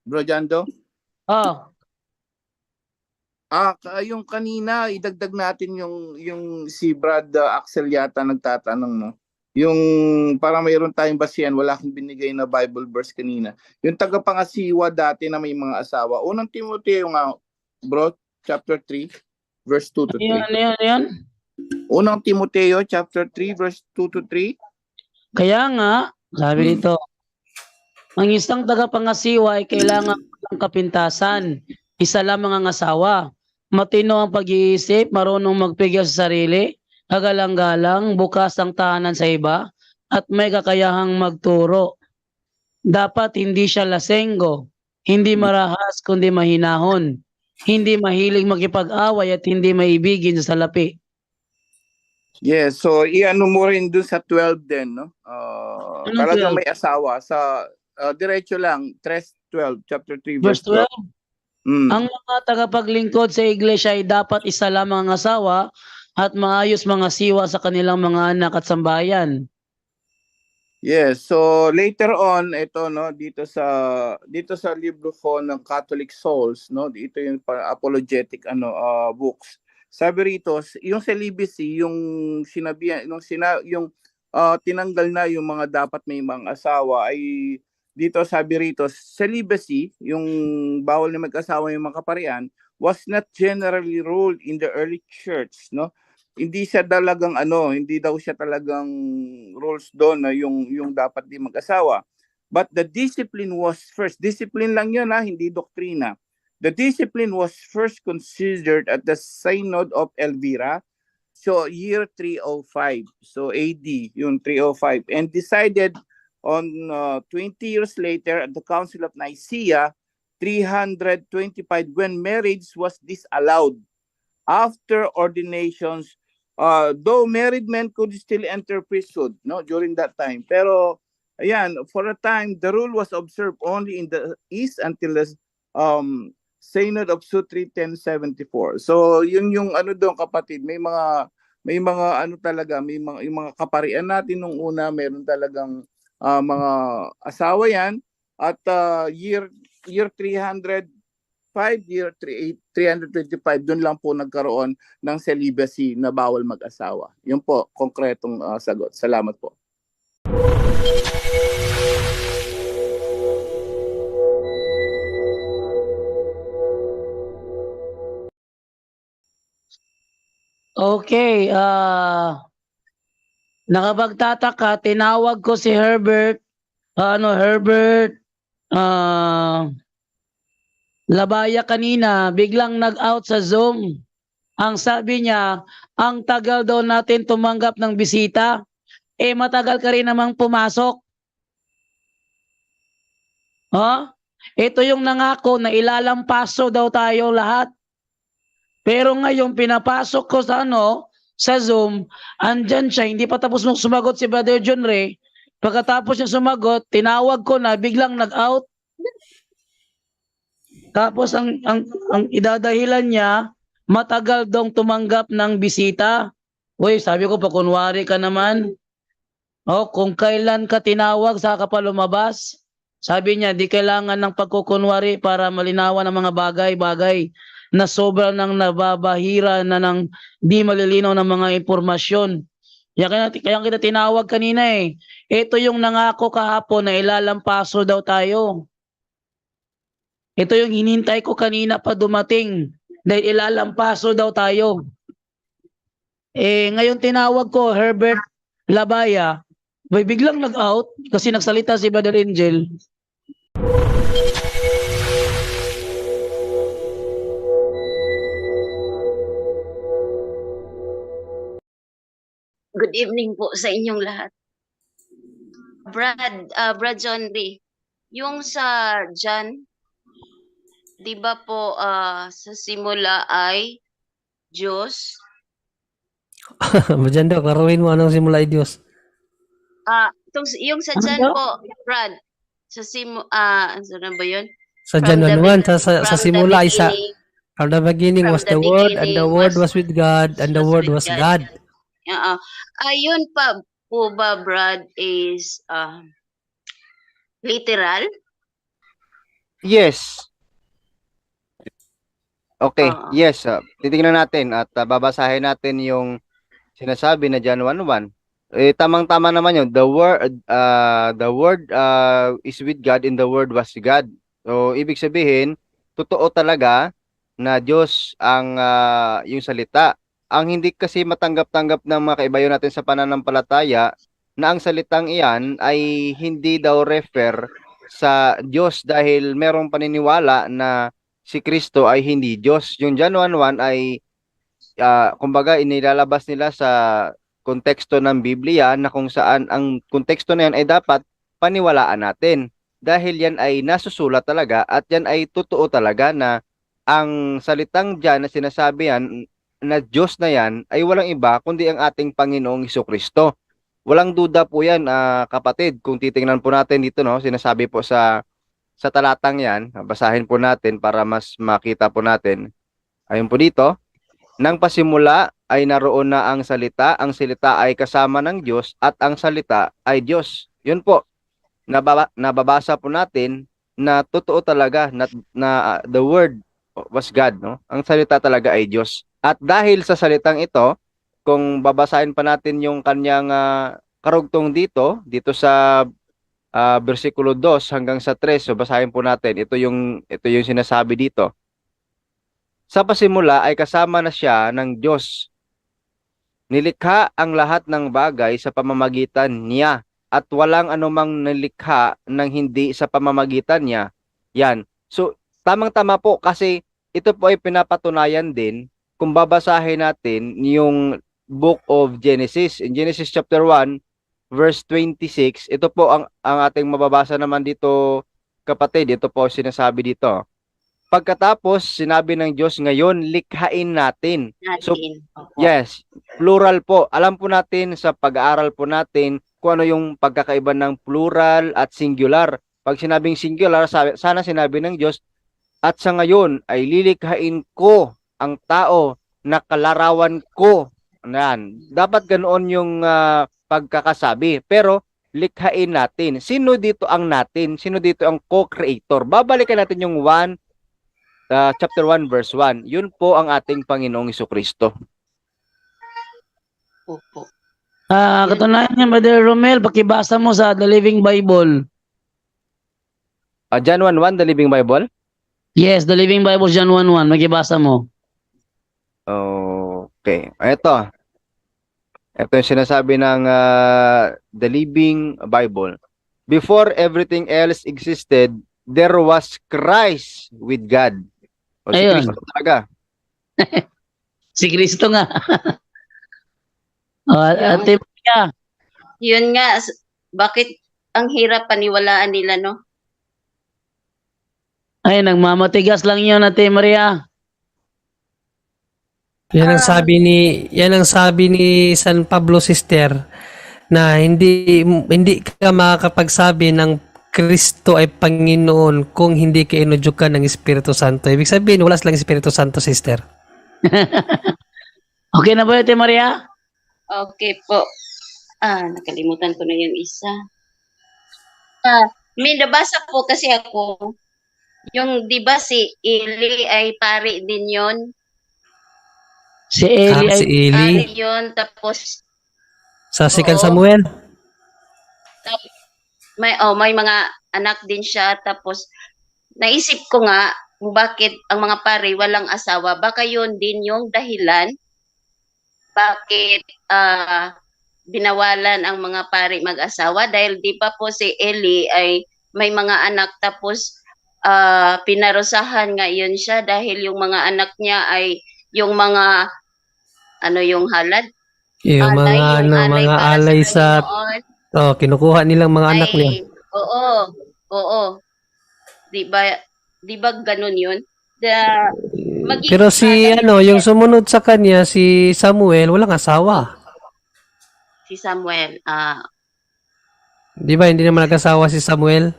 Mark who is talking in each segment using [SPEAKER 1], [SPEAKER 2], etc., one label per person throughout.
[SPEAKER 1] Bro Jando?
[SPEAKER 2] Oh,
[SPEAKER 1] Yung kanina, idagdag natin yung si Brad Axel yata nagtatanong, no? Yung para mayroon tayong basihan, wala akong binigay na Bible verse kanina. Yung tagapangasiwa dati na may mga asawa. Unang Timoteo nga, bro, chapter 3, verse 2 to 3.
[SPEAKER 2] ano yan?
[SPEAKER 1] Unang Timoteo, chapter 3, verse 2 to 3.
[SPEAKER 2] Kaya nga, sabi dito, ang isang tagapangasiwa ay kailangan ng kapintasan. Isa lamang ang asawa. Matino ang pag-iisip, marunong magpigil sa sarili, kagalang-galang, bukas ang tahanan sa iba, at may kakayahang magturo. Dapat hindi siya lasenggo, hindi marahas kundi mahinahon, hindi mahilig makipag-away at hindi maibigin sa salapi.
[SPEAKER 1] Yes, so iano mo rin dun sa 12 din, no?
[SPEAKER 2] Anong
[SPEAKER 1] Talagang
[SPEAKER 2] 12?
[SPEAKER 1] may asawa sa diretso lang, 3:12, chapter 3,
[SPEAKER 2] Verse
[SPEAKER 1] verse 12.
[SPEAKER 2] 12? Ang mga tagapaglingkod sa iglesia ay dapat isa lamang ang asawa at maayos mga siwa sa kanilang mga anak at sambayan.
[SPEAKER 1] Yes, so later on ito, no, dito sa libro ko ng Catholic Souls, no, ito yung apologetic books. Sabi rito, yung celibacy, yung sinabihan, tinanggal na yung mga dapat may mga asawa ay dito sabi rito, celibacy, yung bawal na mag-asawa yung mga kaparian, was not generally ruled in the early church, no? Hindi siya talagang hindi daw siya talagang rules doon na yung dapat di mag-asawa. But the discipline was first, discipline lang yun hindi doktrina. The discipline was first considered at the Synod of Elvira, so year 305, so AD, yung 305, and decided on 20 years later at the Council of Nicaea, 325, when marriage was disallowed after ordinations. Though married men could still enter priesthood, no, during that time. Pero ayan, for a time the rule was observed only in the east until the Synod of Sutri 1074. So yun yung doon, kapatid, may mga talaga, yung mga kaparian natin nung una, meron talagang mga asawa yan at year 300 year 325, doon lang po nagkaroon ng celibacy na bawal mag-asawa. Yun po, konkretong sagot. Salamat po.
[SPEAKER 2] Okay, nakapagtataka, tinawag ko si Herbert, Labaya kanina, biglang nag-out sa Zoom. Ang sabi niya, ang tagal daw natin tumanggap ng bisita, matagal ka rin namang pumasok. Ito yung nangako na ilalampaso daw tayo lahat. Pero ngayon pinapasok ko sa Zoom, andyan siya, hindi pa tapos mong sumagot si Brother John Ray. Pagkatapos niya sumagot, tinawag ko na, biglang nag-out. Tapos ang idadahilan niya, matagal dong tumanggap ng bisita. Uy, sabi ko, pakunwari ka naman. Kung kailan ka tinawag, saka pa lumabas. Sabi niya, di kailangan ng pagkukunwari para malinawan ng mga bagay-bagay na sobrang nang nababahira na ng di malilinaw ng mga impormasyon. Kaya kita tinawag kanina Ito yung nangako kahapon na ilalampaso daw tayo. Ito yung hinintay ko kanina pa dumating dahil ilalampaso daw tayo. Ngayon tinawag ko Herbert Labaya, biglang nag-out kasi nagsalita si Brother Angel.
[SPEAKER 3] Good evening po sa inyong lahat. Brad John Ray, yung sa John, di ba po sa simula ay Diyos?
[SPEAKER 4] Maganda, klaruhin mo anong simula ay Diyos.
[SPEAKER 3] Yung sa John po, Brad, sa ano na ba yun?
[SPEAKER 4] Sa John 1:1, sa simula ay from the beginning was the Word, and the Word was with God, and the Word was God.
[SPEAKER 3] Ayun pa po ba, Brad, is literal?
[SPEAKER 5] Yes. Okay,
[SPEAKER 3] Oo.
[SPEAKER 5] yes. Titingnan natin at babasahin natin yung sinasabi na John 1:1. Tamang-tama naman yun. The word is with God and the word was God. So, ibig sabihin, totoo talaga na Diyos ang yung salita. Ang hindi kasi matanggap-tanggap ng mga kaibayo natin sa pananampalataya na ang salitang iyan ay hindi daw refer sa Diyos dahil merong paniniwala na si Kristo ay hindi Diyos. Yung John 1:1 ay kumbaga inilalabas nila sa konteksto ng Biblia na kung saan ang konteksto na yan ay dapat paniwalaan natin. Dahil yan ay nasusulat talaga at yan ay totoo talaga na ang salitang dyan na sinasabi yan na Diyos na yan ay walang iba kundi ang ating Panginoong Hesukristo. Walang duda po yan, kapatid. Kung titingnan po natin dito, no, sinasabi po sa talatang yan, basahin po natin para mas makita po natin. Ayun po dito, nang pasimula ay naroon na ang salita ay kasama ng Diyos at ang salita ay Diyos. Yun po, nababasa po natin na totoo talaga na the word was God, no? Ang salita talaga ay Diyos. At dahil sa salitang ito, kung babasahin pa natin yung kanyang karugtong dito sa versikulo 2 hanggang sa 3, so basahin po natin. Ito yung sinasabi dito. Sa pasimula ay kasama na siya ng Diyos. Nilikha ang lahat ng bagay sa pamamagitan niya at walang anumang nilikha ng hindi sa pamamagitan niya. Yan. So, tamang-tama po kasi ito po ay pinapatunayan din kung babasahin natin yung Book of Genesis. In Genesis chapter 1, verse 26, ito po ang ating mababasa naman dito, kapatid. Ito po sinasabi dito. Pagkatapos, sinabi ng Diyos, ngayon, likhain natin. So,
[SPEAKER 3] Opo.
[SPEAKER 5] yes, plural po. Alam po natin sa pag-aaral po natin kung ano yung pagkakaiba ng plural at singular. Pag sinabing singular, sana sinabi ng Diyos, at sa ngayon ay lilikhain ko ang tao na kalarawan ko. Yan. Dapat ganoon yung pagkakasabi. Pero, likhain natin. Sino dito ang natin? Sino dito ang co-creator? Babalikan natin yung chapter 1 verse 1. Yun po ang ating Panginoong Hesukristo.
[SPEAKER 3] Opo.
[SPEAKER 2] Katunayan niya, Brother Romel, pakibasa mo sa The Living Bible.
[SPEAKER 5] John 1:1, The Living Bible?
[SPEAKER 2] Yes, The Living Bible, John 1:1. Makibasa mo.
[SPEAKER 5] Okay. Ito yung sinasabi ng The Living Bible. Before everything else existed, there was Christ with God. O si
[SPEAKER 2] Ayun.
[SPEAKER 5] Kristo talaga.
[SPEAKER 2] Si Kristo nga. Ate Maria.
[SPEAKER 3] Yun nga, bakit ang hirap paniwalaan nila, no?
[SPEAKER 2] Ay, nagmamatigas lang yun, Ate Maria.
[SPEAKER 4] Yan ang sabi ni San Pablo, sister, na hindi ka makakapagsabi ng Kristo ay Panginoon kung hindi ka inudyukan ng Espiritu Santo. Ibig sabihin, wala silang Espiritu Santo, sister.
[SPEAKER 2] Okay na ba, Ate Maria?
[SPEAKER 3] Okay po. Nakalimutan ko na yung isa. May nabasa po kasi ako, yung di ba si Eli ay pari din yon?
[SPEAKER 2] Si Eli ay
[SPEAKER 4] Si Eli,
[SPEAKER 3] Pari yun, tapos
[SPEAKER 4] sa 2
[SPEAKER 3] Oo.
[SPEAKER 4] Samuel.
[SPEAKER 3] may mga anak din siya, tapos naisip ko nga kung bakit ang mga pari walang asawa, baka yun din yung dahilan bakit binawalan ang mga pari mag-asawa, dahil di pa po si Eli ay may mga anak, tapos pinarusahan nga yun siya dahil yung mga anak niya ay yung mga yung halad,
[SPEAKER 4] Yung mga
[SPEAKER 3] alay para
[SPEAKER 4] alay sa
[SPEAKER 3] Panginoon.
[SPEAKER 4] kinukuha nilang mga anak niya.
[SPEAKER 3] Oo. Di ba ganun yun?
[SPEAKER 4] Pero yung sumunod sa kanya, si Samuel, walang asawa.
[SPEAKER 3] Si Samuel,
[SPEAKER 4] Di ba, hindi naman nag-asawa si Samuel?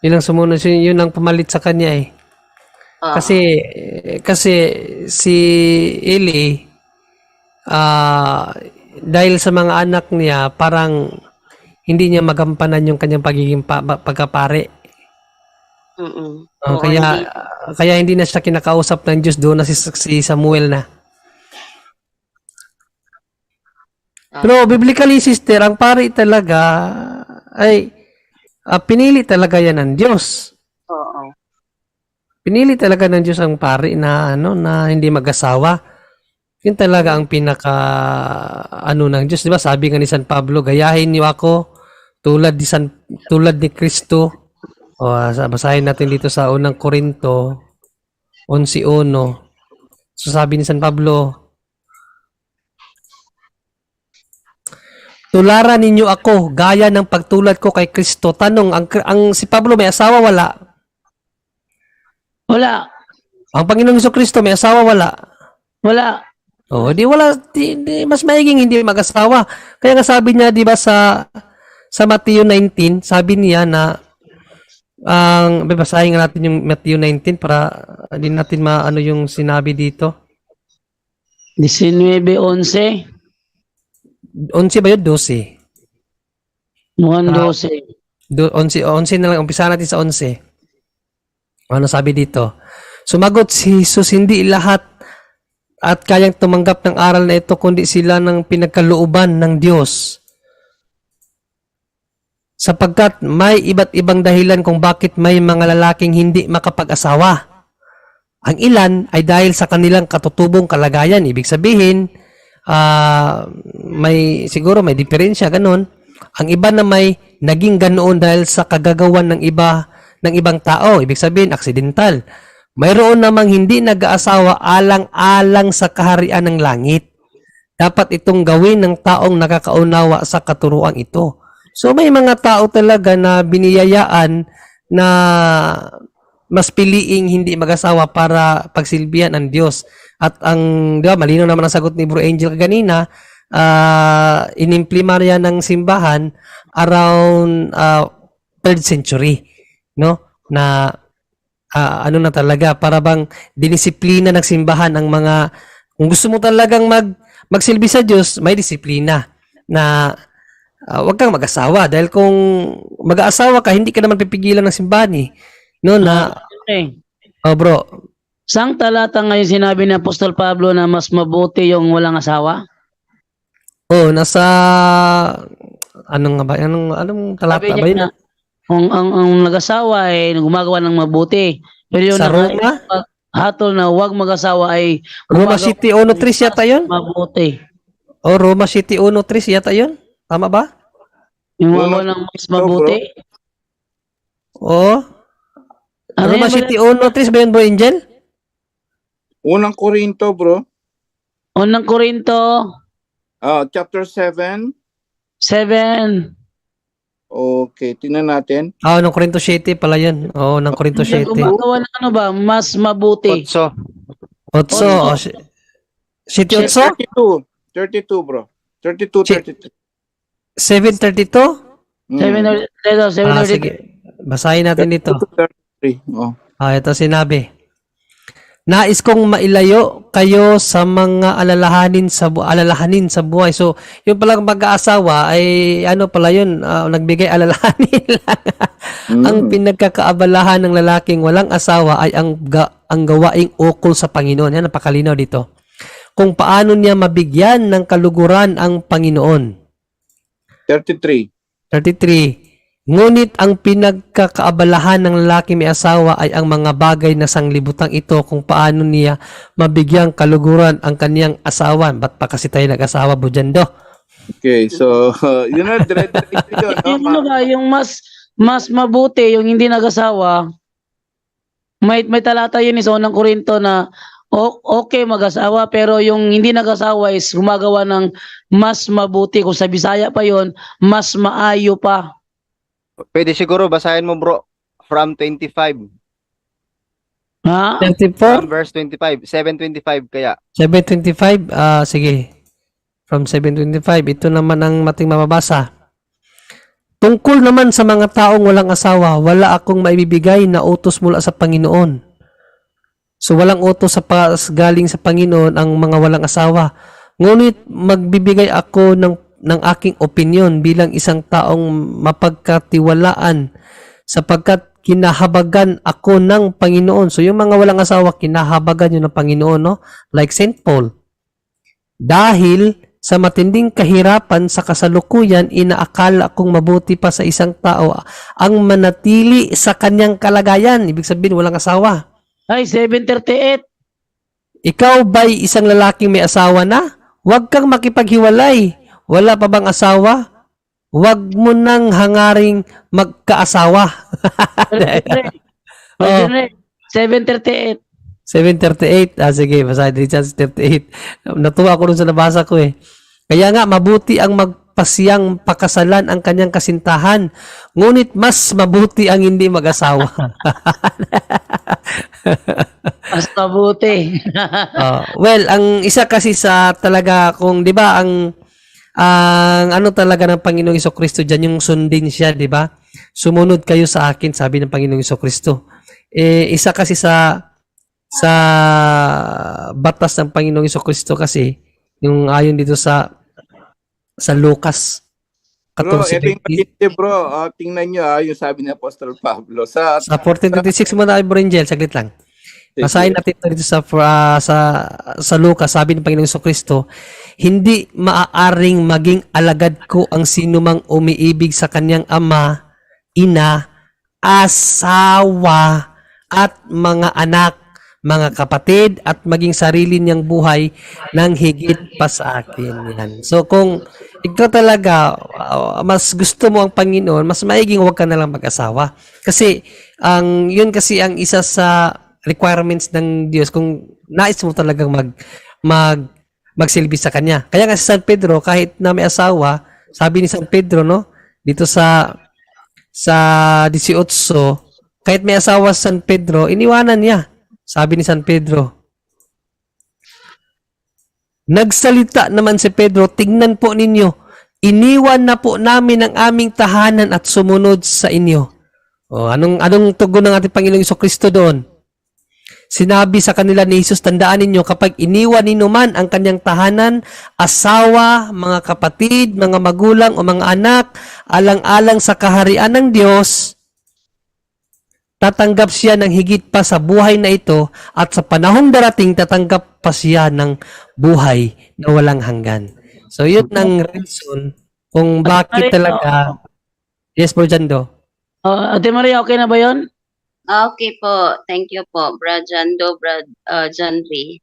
[SPEAKER 4] Yun ang sumunod, yun ang pumalit sa kanya eh.
[SPEAKER 3] oo.
[SPEAKER 4] Kasi si Eli, dahil sa mga anak niya, parang hindi niya magampanan yung kanyang pagiging pagkapare.
[SPEAKER 3] Mm.
[SPEAKER 4] Oh,
[SPEAKER 3] Oo,
[SPEAKER 4] kaya
[SPEAKER 3] hindi.
[SPEAKER 4] kaya hindi na siya kinakausap ng Diyos, doon na si Samuel na. Pero biblically, sister, ang pari talaga ay pinili talaga yan ng Diyos.
[SPEAKER 3] Oo.
[SPEAKER 4] Pinili talaga ng Diyos ang pari na na hindi mag-asawa. Yun talaga ang pinaka ng Diyos, 'di ba? Sabi nga ni San Pablo, gayahin niyo ako tulad ni Kristo. O basahin natin dito sa unang Korinto 11:1. So sabi ni San Pablo, tularan ninyo ako gaya ng pagtulad ko kay Kristo. Tanong, ang si Pablo may asawa wala?
[SPEAKER 2] Wala.
[SPEAKER 4] Ang Panginoong Jesucristo may asawa wala?
[SPEAKER 2] Wala.
[SPEAKER 4] Oh, di wala, mas maiging hindi mag-asawa. Kaya nga sabi niya, di ba sa Matthew 19, sabi niya na babasahin nga natin yung Matthew 19 para hindi natin maano yung sinabi dito.
[SPEAKER 2] 19:11.
[SPEAKER 4] 11 ba yun? 12.
[SPEAKER 2] Mukhang
[SPEAKER 4] Ah.
[SPEAKER 2] 12.
[SPEAKER 4] 11 na lang. Umpisa natin sa 11. Ano sabi dito? Sumagot si Jesus, hindi lahat at kayang tumanggap ng aral na ito kundi sila ng pinagkalooban ng Diyos. Sapagkat may iba't ibang dahilan kung bakit may mga lalaking hindi makapag-asawa. Ang ilan ay dahil sa kanilang katutubong kalagayan. Ibig sabihin, siguro may diferensya, ganun. Ang iba na may naging ganoon dahil sa kagagawan ng ibang tao. Ibig sabihin, aksidental. Mayroon namang hindi nag-aasawa alang-alang sa kaharian ng langit. Dapat itong gawin ng taong nakakaunawa sa katuruang ito. So may mga tao talaga na biniyayaan na mas piliing hindi mag-asawa para pagsilbihan ng Diyos. At di ba, malinaw naman ang sagot ni Bro Angel kanina, inimplimar yan ng simbahan around 3rd century, no? Na na talaga, para bang dinisiplina ng simbahan ang mga, kung gusto mo talagang magsilbi sa Diyos, may disiplina na wag kang mag-asawa dahil kung mag-aasawa ka, hindi ka naman pipigilan ng simbahan eh. No, na,
[SPEAKER 2] Okay.
[SPEAKER 4] bro,
[SPEAKER 2] Saang talata ngayon sinabi ni Apostol Pablo na mas mabuti yung walang asawa?
[SPEAKER 4] nasa, anong talata
[SPEAKER 2] Sabi
[SPEAKER 4] ba
[SPEAKER 2] niya
[SPEAKER 4] yun?
[SPEAKER 2] na ang nag-asawa ay gumagawa ng mabuti. Pero yung
[SPEAKER 4] Sa Roma?
[SPEAKER 2] hatol na huwag mag-asawa ay
[SPEAKER 4] Roma
[SPEAKER 2] gumagawa
[SPEAKER 4] City 1:3 yata yun?
[SPEAKER 2] mabuti.
[SPEAKER 4] Roma City 1:3 yata yun? Tama ba?
[SPEAKER 2] Yung gumagawa ng mas mabuti. Ano
[SPEAKER 4] Roma
[SPEAKER 2] yan ba?
[SPEAKER 4] City 1:3 ba yun, Bro Angel?
[SPEAKER 1] Unang Korinto, bro.
[SPEAKER 2] Unang Korinto
[SPEAKER 1] Chapter 7.
[SPEAKER 2] 7.
[SPEAKER 1] Okay, tingnan natin.
[SPEAKER 4] Ng Korinto 7 pala yun. Ng Korinto 7.
[SPEAKER 2] Gumagawa ng ano ba? Mas mabuti.
[SPEAKER 5] Otso.
[SPEAKER 4] Otso. City Otso?
[SPEAKER 1] 32, bro. 32, 32.
[SPEAKER 4] 7:32?
[SPEAKER 2] 7.
[SPEAKER 4] Sige. Basahin natin dito.
[SPEAKER 1] 33. Oh.
[SPEAKER 4] Ito sinabi. Nais kong mailayo kayo sa mga alalahanin sa buhay. So, yung palang mag-aasawa ay pala yun, nagbigay alalahanin lang. Ang pinagkakaabalahan ng lalaking walang asawa ay ang gawaing ukol sa Panginoon. Yan, napakalinaw dito. Kung paano niya mabigyan ng kaluguran ang Panginoon. 33. Ngunit ang pinagkakaabalahan ng lalaki may asawa ay ang mga bagay na sanglibutang ito kung paano niya mabigyang kaluguran ang kaniyang asawa. Ba't pa kasi tayo nag-asawa, Bujando?
[SPEAKER 1] Okay, so, yun na, dire-diretso yun.
[SPEAKER 2] Yung ano ba, yung mas mabuti, yung hindi nag-asawa, may talata yun sa unang Korinto na okay mag-asawa, pero yung hindi nag-asawa is gumagawa ng mas mabuti. Kung sa Bisaya pa yon, mas maayo pa.
[SPEAKER 5] Pwede siguro basahin mo, bro, from 25.
[SPEAKER 2] Ha?
[SPEAKER 4] 34?
[SPEAKER 5] From verse 25. 7:25 kaya.
[SPEAKER 4] 7:25? Sige. From 7:25, ito naman ang mating mababasa. Tungkol naman sa mga taong walang asawa, wala akong maibibigay na utos mula sa Panginoon. So walang utos galing sa Panginoon ang mga walang asawa. Ngunit magbibigay ako ng aking opinion bilang isang taong mapagkatiwalaan, sapagkat kinahabagan ako ng Panginoon. So yung mga walang asawa, kinahabagan yun ng Panginoon, no? Like Saint Paul. Dahil sa matinding kahirapan sa kasalukuyan, inaakala kong mabuti pa sa isang tao ang manatili sa kanyang kalagayan. Ibig sabihin, walang asawa.
[SPEAKER 2] Ay, 738.
[SPEAKER 4] Ikaw ba'y isang lalaking may asawa na? Huwag kang makipaghiwalay. Wala pa bang asawa? Huwag mo nang hangaring magkaasawa. Oh.
[SPEAKER 2] 738.
[SPEAKER 4] 738. Sige, basahin din siya 38. Natuwa ako dun sa nabasa ko eh. Kaya nga, mabuti ang magpasiyang pakasalan ang kanyang kasintahan. Ngunit mas mabuti ang hindi mag-asawa.
[SPEAKER 2] Mas mabuti.
[SPEAKER 4] Well, ang isa kasi sa talaga, kung di ba, ang ano talaga ng Panginoong Jesucristo diyan yung sundin siya, di ba? Sumunod kayo sa akin, sabi ng Panginoong Jesucristo. Isa kasi sa batas ng Panginoong Jesucristo kasi yung ayon dito sa Lucas
[SPEAKER 1] Bro, ito yung
[SPEAKER 4] 14:20.
[SPEAKER 1] maganda bro. Tingnan nyo yung sabi ni Apostol Pablo.
[SPEAKER 4] Sa 14:26 mo na, Bro Angel, saglit lang. Basahin natin ito dito sa Lucas, sabi ng Panginoong Jesucristo, hindi maaaring maging alagad ko ang sinumang umiibig sa kanyang ama, ina, asawa, at mga anak, mga kapatid, at maging sarili niyang buhay ng higit pa sa akin. Yan. So kung ikaw talaga, mas gusto mo ang Panginoon, mas maiging huwag ka na lang mag-asawa. Kasi, yun kasi ang isa sa requirements ng Diyos kung nais mo talagang magsilbi sa Kanya. Kaya nga si San Pedro, kahit na may asawa, sabi ni San Pedro, no, dito sa 18, kahit may asawa si San Pedro, iniwanan niya. Sabi ni San Pedro. Nagsalita naman si Pedro, tingnan po ninyo, iniwan na po namin ang aming tahanan at sumunod sa inyo. Anong tugon ng ating Panginoong Jesucristo doon? Sinabi sa kanila ni Jesus, tandaan ninyo, kapag iniwan ninyo man ang kanyang tahanan, asawa, mga kapatid, mga magulang o mga anak, alang-alang sa kaharian ng Diyos, tatanggap siya ng higit pa sa buhay na ito at sa panahong darating, tatanggap pa siya ng buhay na walang hanggan. So, yun ang reason kung bakit talaga. Yes, Bro Jando.
[SPEAKER 2] Ate Maria, okay na ba yun?
[SPEAKER 3] Okay po. Thank you po, Brad Jando, Brad Janri.